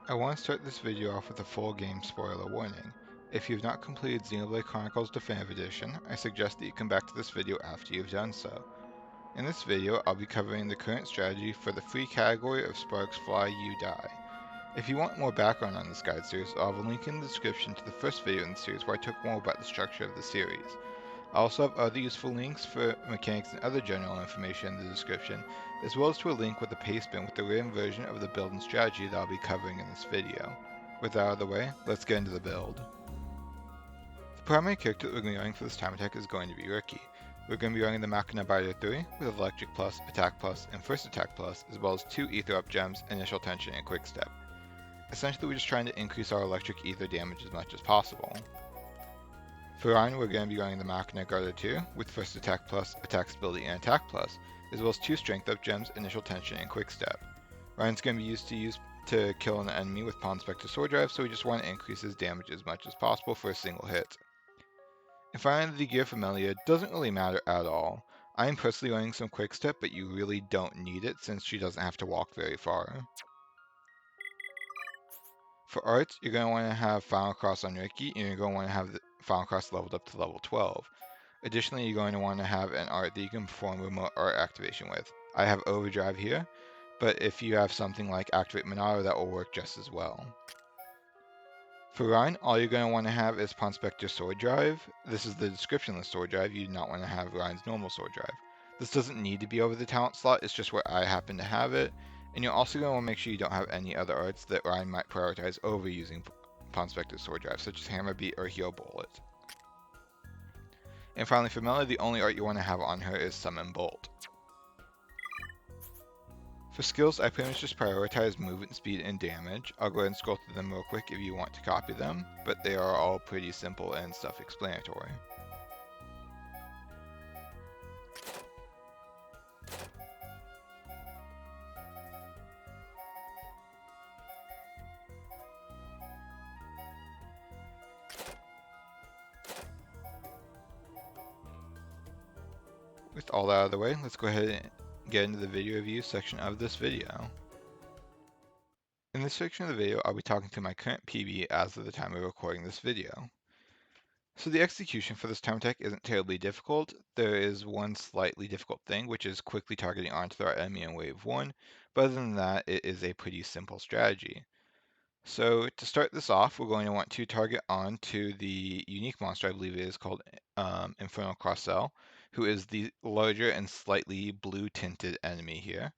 I want to start this video off with a full game spoiler warning. If you've not completed Xenoblade Chronicles Definitive Edition, I suggest that you come back to this video after you've done so. In this video, I'll be covering the current strategy for the free category of Sparks Fly You Die. If you want more background on this guide series, I'll have a link in the description to the first video in the series where I talk more about the structure of the series. I also have other useful links for mechanics and other general information in the description, as well as to a link with a Pastebin with the written version of the build and strategy that I'll be covering in this video. With that out of the way, let's get into the build. The primary character that we're going to be running for this time attack is going to be Ricky. We're going to be running the Machina Biter 3 with Electric Plus, Attack Plus, and First Attack Plus, as well as 2 Ether Up Gems, Initial Tension, and Quick Step. Essentially, we're just trying to increase our electric ether damage as much as possible. For Ryan, we're going to be running the Machina Garter 2 with First Attack Plus, Attack Stability, and Attack Plus, as well as 2 Strength Up Gems, Initial Tension, and Quick Step. Ryan's going to be used to kill an enemy with Pawn Spectre Sword Drive, so we just want to increase his damage as much as possible for a single hit. And finally, the gear for Melia doesn't really matter at all. I am personally running some Quick Step, but you really don't need it since she doesn't have to walk very far. For arts, you're going to want to have Final Cross on Ricky, and you're going to want to have the Final Cross leveled up to level 12. Additionally, you're going to want to have an art that you can perform remote art activation with. I have Overdrive here, but if you have something like Activate Monado, that will work just as well. For Ryan, all you're going to want to have is Pawn Spectre Sword Drive. This is the description of the Sword Drive. You do not want to have Ryan's normal Sword Drive. This doesn't need to be over the talent slot, it's just where I happen to have it. And you're also going to want to make sure you don't have any other arts that Ryan might prioritize over using Pawn Spectre Sword Drive, such as Hammer Beat or Heal Bullet. And finally, for Melia, the only art you want to have on her is Summon Bolt. For skills, I pretty much just prioritize movement, speed, and damage. I'll go ahead and scroll through them real quick if you want to copy them, but they are all pretty simple and self-explanatory. With all that out of the way, let's go ahead and get into the video review section of this video. In this section of the video, I'll be talking to my current PB as of the time of recording this video. So the execution for this time attack isn't terribly difficult. There is one slightly difficult thing, which is quickly targeting onto our enemy in wave 1, but other than that, it is a pretty simple strategy. So to start this off, we're going to want to target onto the unique monster, I believe it is called Infernal Crossell, who is the larger and slightly blue-tinted enemy here.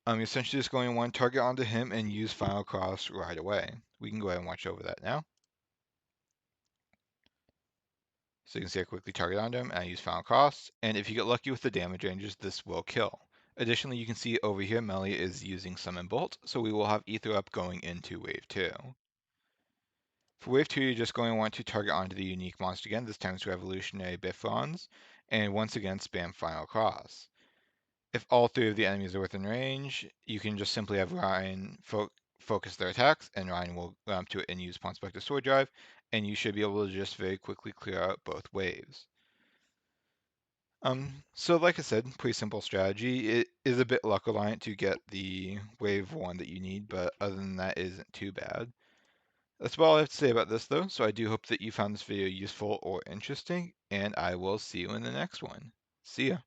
You're essentially just going to want to target onto him and use Final Cross right away. We can go ahead and watch over that now. So you can see I quickly target onto him and I use Final Cross, and if you get lucky with the damage ranges, this will kill. Additionally, you can see over here Melia is using Summon Bolt, so we will have Ether Up going into Wave 2. For Wave 2, you're just going to want to target onto the unique monster again, this time it's Revolutionary Bifrons, and once again spam Final Cross. If all 3 of the enemies are within range, you can just simply have Ryan focus their attacks, and Ryan will go up to it and use Pawn Spectre Sword Drive, and you should be able to just very quickly clear out both waves. So like I said, pretty simple strategy. It is a bit luck reliant to get the wave 1 that you need, but other than that, it isn't too bad. That's all I have to say about this though, so I do hope that you found this video useful or interesting, and I will see you in the next one. See ya.